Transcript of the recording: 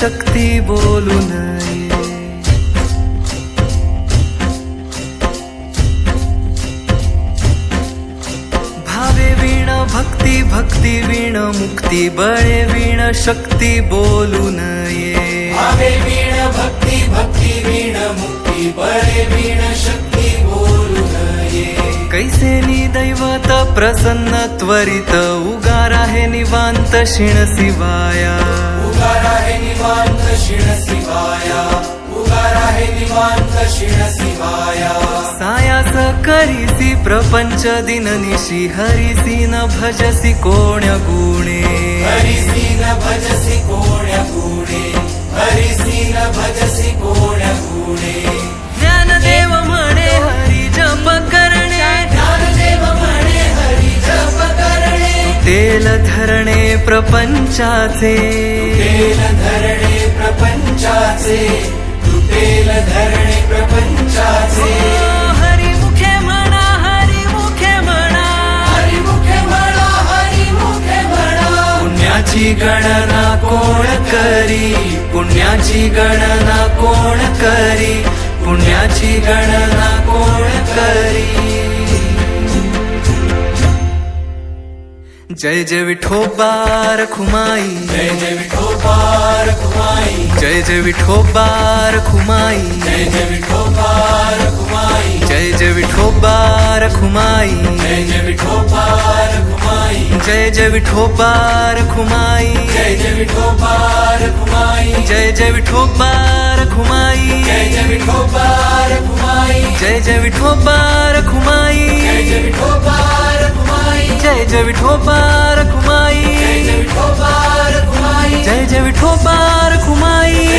शक्ती बोलू नये. भावे वीण भक्ती, भक्ती वीण मुक्ती, बळे वीण शक्ती बोलू नये. भावे वीण भक्ती, भक्ती वीण मुक्ती, बळे वीण शक्ती बोलू नये. कैसे दैवत प्रसन्न त्वरित, उगार आहे निवांत क्षीण शिवाया. उगार आहे निवांत क्षीण शिवाया, उगार आहे निवांत क्षीण शिवाया. सायास करीसी प्रपंच दिननिशी, हरिसी न भजसी कोण्य गुणे. हरिसी न भजसी कोण्य गुणे, हरिसी न भजसी कोण्य गुणे. ज्ञानदेव म्हणे हरी जप करणे, ज्ञानदेव म्हणे हरी जप करणे. तेल धरणे प्रपंचाचे, तुटेल धरणे प्रपंचाचे, तुटेल धरणे प्रपंचाचे. हरी मुखे म्हणा, हरी मुखे म्हणा, हरी मुखे म्हणा, हरी मुखे म्हणा. पुण्याची गणना कोण करी, पुण्याची गणना कोण करी, पुण्याची गणना कोण करी. जय जय विठोबा रखुमाई, जय जय विठोबा रखुमाई, जय जय विठोबा रखुमाई, जय जय विठोबा रखुमाई, जय जय विठोबा रखुमाई, जय जय विठोबा रखुमाई, जय जय विठोबा रखुमाई, जय जय विठोबा रखुमाई, जय जय विठोबा रखुमाई, जय जय विठोबा रखुमाई, जय जय विठोबा रखुमाई, जय जय विठोबा रखुमाई, जय जय विठोबा रखुमाई, जय जय विठोबा रखुमाई, जय जय विठोबा रखुमाई.